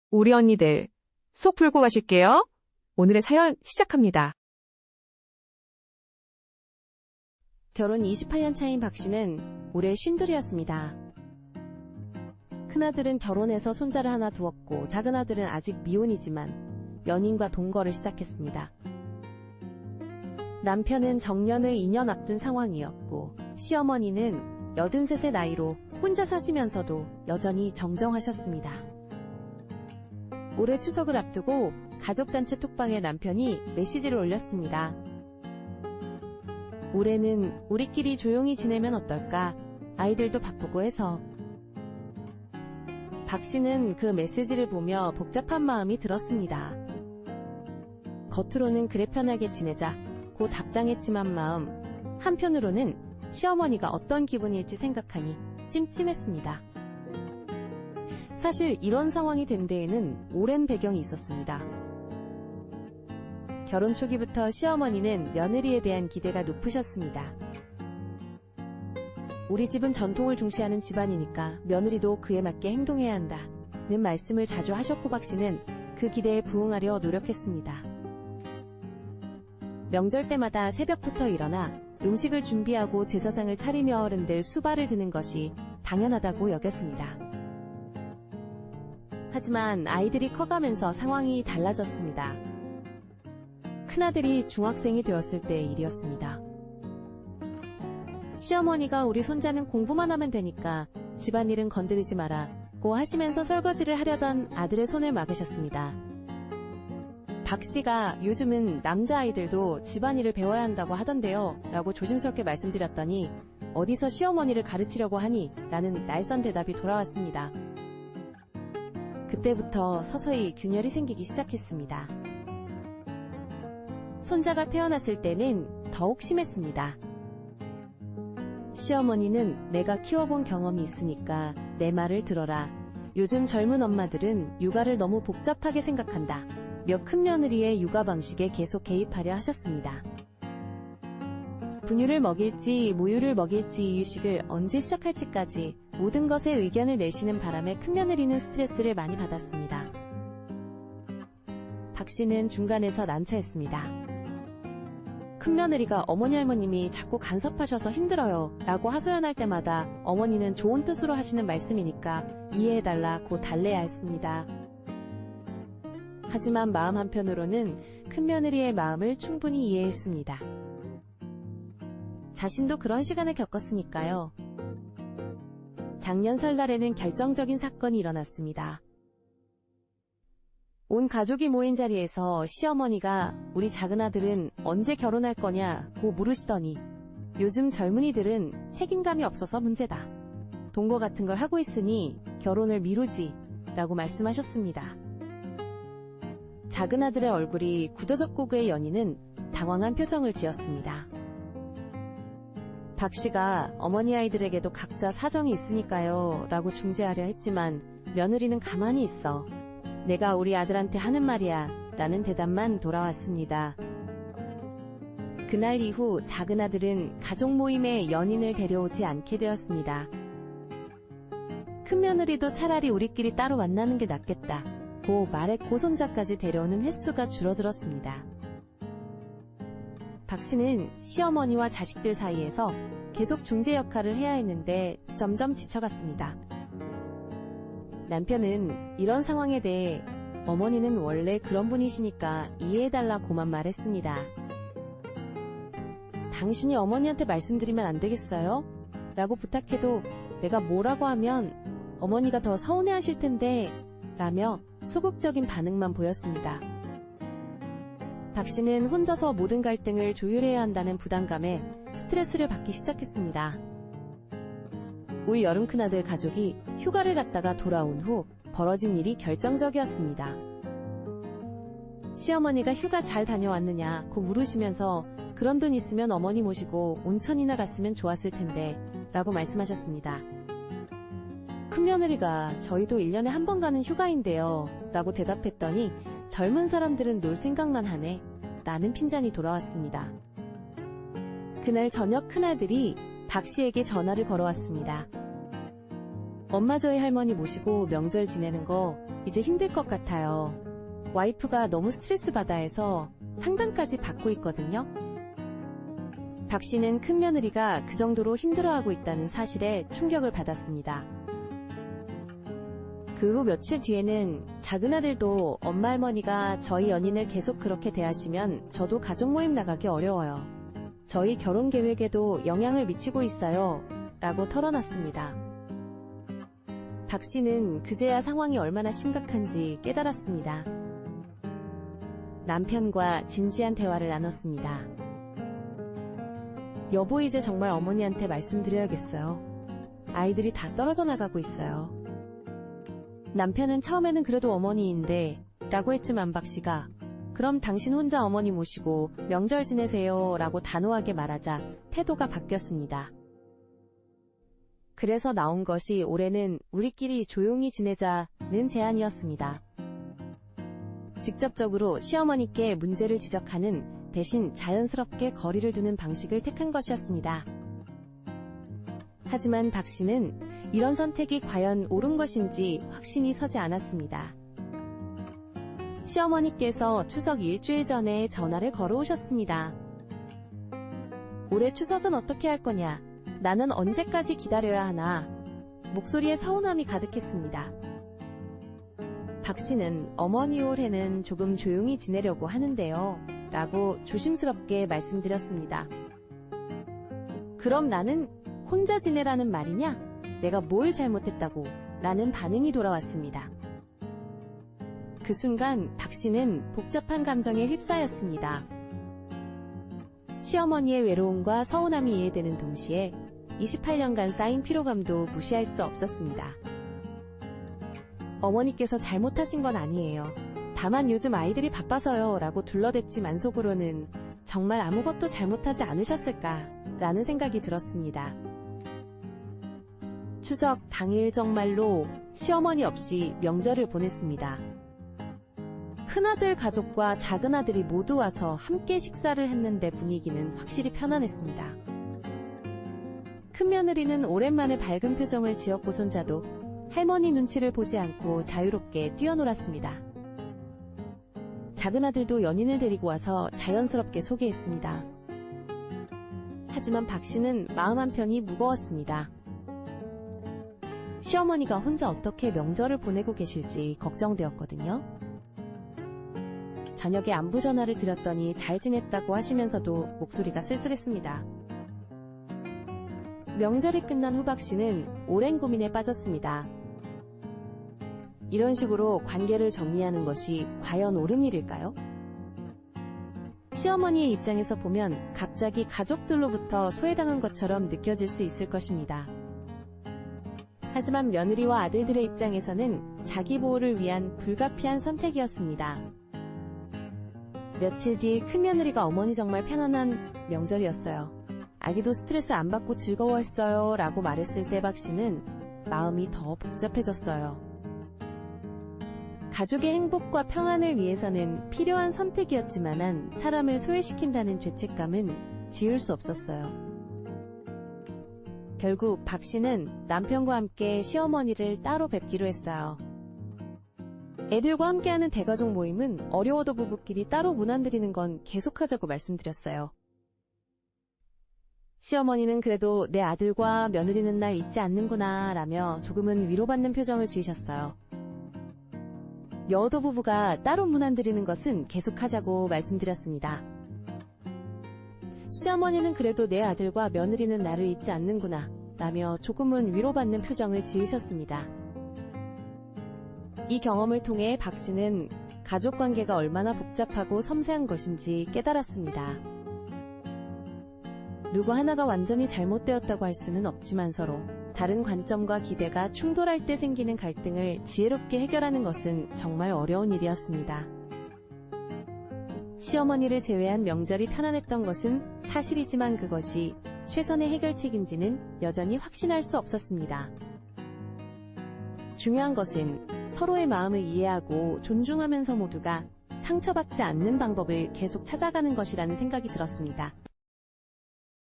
우리 언니들, 속 풀고 가실게요. 오늘의 사연 시작합니다. 결혼 28년 차인 박 씨는 올해 50이었습니다. 큰아들은 결혼해서 손자를 하나 두었고 작은아들은 아직 미혼이지만 연인과 동거를 시작했습니다. 남편은 정년을 2년 앞둔 상황이었고 시어머니는 83세 나이로 혼자 사시면서도 여전히 정정하셨습니다. 올해 추석을 앞두고 가족단체 톡방에 남편이 메시지를 올렸습니다. 올해는 우리끼리 조용히 지내면 어떨까? 아이들도 바쁘고 해서. 박 씨는 그 메시지를 보며 복잡한 마음이 들었습니다. 겉으로는 그래 편하게 지내자 고 답장했지만 마음 한편으로는 시어머니가 어떤 기분일지 생각하니 찜찜했습니다. 사실 이런 상황이 된 데에는 오랜 배경이 있었습니다. 결혼 초기부터 시어머니는 며느리에 대한 기대가 높으셨습니다. 우리 집은 전통을 중시하는 집안이니까 며느리도 그에 맞게 행동해야 한다는 말씀을 자주 하셨고 박 씨는 그 기대에 부응하려 노력했습니다. 명절 때마다 새벽부터 일어나 음식을 준비하고 제사상을 차리며 어른들 수발을 드는 것이 당연하다고 여겼습니다. 하지만 아이들이 커가면서 상황이 달라졌습니다. 큰아들이 중학생이 되었을 때의 일이었습니다. 시어머니가 우리 손자는 공부만 하면 되니까 집안일은 건드리지 마라고 하시면서 설거지를 하려던 아들의 손을 막으셨습니다. 박 씨가 요즘은 남자아이들도 집안일을 배워야 한다고 하던데요 라고 조심스럽게 말씀드렸더니 어디서 시어머니를 가르치려고 하니? 라는 날선 대답이 돌아왔습니다. 그때부터 서서히 균열이 생기기 시작했습니다. 손자가 태어났을 때는 더욱 심했습니다. 시어머니는 내가 키워본 경험이 있으니까 내 말을 들어라. 요즘 젊은 엄마들은 육아를 너무 복잡하게 생각한다. 며 큰며느리의 육아 방식에 계속 개입하려 하셨습니다. 분유를 먹일지 모유를 먹일지 이유식을 언제 시작할지까지 모든 것에 의견을 내시는 바람에 큰며느리는 스트레스를 많이 받았습니다. 박 씨는 중간에서 난처했습니다. 큰며느리가 어머니 할머님이 자꾸 간섭하셔서 힘들어요 라고 하소연할 때마다 어머니는 좋은 뜻으로 하시는 말씀이니까 이해해달라고 달래야 했습니다. 하지만 마음 한편으로는 큰며느리의 마음을 충분히 이해했습니다. 자신도 그런 시간을 겪었으니까요. 작년 설날에는 결정적인 사건이 일어났습니다. 온 가족이 모인 자리에서 시어머니가 우리 작은아들은 언제 결혼할 거냐고 물으시더니 요즘 젊은이들은 책임감이 없어서 문제다. 동거 같은 걸 하고 있으니 결혼을 미루지 라고 말씀하셨습니다. 작은아들의 얼굴이 굳어졌고 그의 연인은 당황한 표정을 지었습니다. 박 씨가 어머니 아이들에게도 각자 사정이 있으니까요 라고 중재하려 했지만 며느리는 가만히 있어. 내가 우리 아들한테 하는 말이야 라는 대답만 돌아왔습니다. 그날 이후 작은아들은 가족 모임에 연인을 데려오지 않게 되었습니다. 큰며느리도 차라리 우리끼리 따로 만나는 게 낫겠다 고 말에 고손자까지 데려오는 횟수가 줄어들었습니다. 박 씨는 시어머니와 자식들 사이에서 계속 중재 역할을 해야 했는데 점점 지쳐갔습니다. 남편은 이런 상황에 대해 어머니는 원래 그런 분이시니까 이해해달라고만 말했습니다. 당신이 어머니한테 말씀드리면 안 되겠어요? 라고 부탁해도 내가 뭐라고 하면 어머니가 더 서운해하실 텐데 라며 소극적인 반응만 보였습니다. 박 씨는 혼자서 모든 갈등을 조율해야 한다는 부담감에 스트레스를 받기 시작했습니다. 올 여름 큰아들 가족이 휴가를 갔다가 돌아온 후 벌어진 일이 결정적이었습니다. 시어머니가 휴가 잘 다녀왔느냐고 물으시면서 그런 돈 있으면 어머니 모시고 온천이나 갔으면 좋았을 텐데 라고 말씀하셨습니다. 큰며느리가 저희도 1년에 한 번 가는 휴가인데요 라고 대답했더니 젊은 사람들은 놀 생각만 하네 라는 핀잔이 돌아왔습니다. 그날 저녁 큰아들이 박 씨에게 전화를 걸어왔습니다. 엄마 저희 할머니 모시고 명절 지내는 거 이제 힘들 것 같아요. 와이프가 너무 스트레스 받아 해서 상담까지 받고 있거든요. 박 씨는 큰 며느리가 그 정도로 힘들어하고 있다는 사실에 충격을 받았습니다. 그 후 며칠 뒤에는 작은아들도 엄마 할머니가 저희 연인을 계속 그렇게 대하시면 저도 가족 모임 나가기 어려워요. 저희 결혼 계획에도 영향을 미치고 있어요. 라고 털어놨습니다. 박 씨는 그제야 상황이 얼마나 심각한지 깨달았습니다. 남편과 진지한 대화를 나눴습니다. 여보, 이제 정말 어머니한테 말씀드려야겠어요. 아이들이 다 떨어져 나가고 있어요. 남편은 처음에는 그래도 어머니인데 라고 했지만 박 씨가 그럼 당신 혼자 어머니 모시고 명절 지내세요 라고 단호하게 말하자 태도가 바뀌었습니다. 그래서 나온 것이 올해는 우리끼리 조용히 지내자는 제안이었습니다. 직접적으로 시어머니께 문제를 지적하는 대신 자연스럽게 거리를 두는 방식을 택한 것이었습니다. 하지만 박 씨는 이런 선택이 과연 옳은 것인지 확신이 서지 않았습니다. 시어머니께서 추석 일주일 전에 전화를 걸어오셨습니다. 올해 추석은 어떻게 할 거냐? 나는 언제까지 기다려야 하나? 목소리에 서운함이 가득했습니다. 박 씨는 어머니 올해는 조금 조용히 지내려고 하는데요. 라고 조심스럽게 말씀드렸습니다. 그럼 나는 혼자 지내라는 말이냐? 내가 뭘 잘못했다고? 라는 반응이 돌아왔습니다. 그 순간 박 씨는 복잡한 감정에 휩싸였습니다. 시어머니의 외로움과 서운함이 이해되는 동시에 28년간 쌓인 피로감도 무시할 수 없었습니다. 어머니께서 잘못하신 건 아니에요. 다만 요즘 아이들이 바빠서요 라고 둘러댔지만 속으로는 정말 아무것도 잘못하지 않으셨을까 라는 생각이 들었습니다. 추석 당일 정말로 시어머니 없이 명절을 보냈습니다. 큰아들 가족과 작은아들이 모두 와서 함께 식사를 했는데 분위기는 확실히 편안했습니다. 큰며느리는 오랜만에 밝은 표정을 지었고 손자도 할머니 눈치를 보지 않고 자유롭게 뛰어놀았습니다. 작은아들도 연인을 데리고 와서 자연스럽게 소개했습니다. 하지만 박 씨는 마음 한편이 무거웠습니다. 시어머니가 혼자 어떻게 명절을 보내고 계실지 걱정되었거든요. 저녁에 안부 전화를 드렸더니 잘 지냈다고 하시면서도 목소리가 쓸쓸했습니다. 명절이 끝난 후 박 씨는 오랜 고민에 빠졌습니다. 이런 식으로 관계를 정리하는 것이 과연 옳은 일일까요? 시어머니의 입장에서 보면 갑자기 가족들로부터 소외당한 것처럼 느껴질 수 있을 것입니다. 하지만 며느리와 아들들의 입장에서는 자기 보호를 위한 불가피한 선택이었습니다. 며칠 뒤 큰며느리가 어머니 정말 편안한 명절이었어요. 아기도 스트레스 안 받고 즐거워했어요 라고 말했을 때 박 씨는 마음이 더 복잡해졌어요. 가족의 행복과 평안을 위해서는 필요한 선택이었지만 사람을 소외시킨다는 죄책감은 지울 수 없었어요. 결국 박 씨는 남편과 함께 시어머니를 따로 뵙기로 했어요. 애들과 함께하는 대가족 모임은 어려워도 부부끼리 따로 문 안 들이는 건 계속하자고 말씀드렸어요. 시어머니는 그래도 내 아들과 며느리는 날 잊지 않는구나 라며 조금은 위로받는 표정을 지으셨어요. 여도 부부가 따로 문 안 들이는 것은 계속하자고 말씀드렸습니다. 시어머니는 그래도 내 아들과 며느리는 나를 잊지 않는구나 라며 조금은 위로받는 표정을 지으셨습니다. 이 경험을 통해 박 씨는 가족관계가 얼마나 복잡하고 섬세한 것인지 깨달았습니다. 누구 하나가 완전히 잘못되었다고 할 수는 없지만 서로 다른 관점과 기대가 충돌할 때 생기는 갈등을 지혜롭게 해결하는 것은 정말 어려운 일이었습니다. 시어머니를 제외한 명절이 편안했던 것은 사실이지만 그것이 최선의 해결책인지는 여전히 확신할 수 없었습니다. 중요한 것은 서로의 마음을 이해하고 존중하면서 모두가 상처받지 않는 방법을 계속 찾아가는 것이라는 생각이 들었습니다.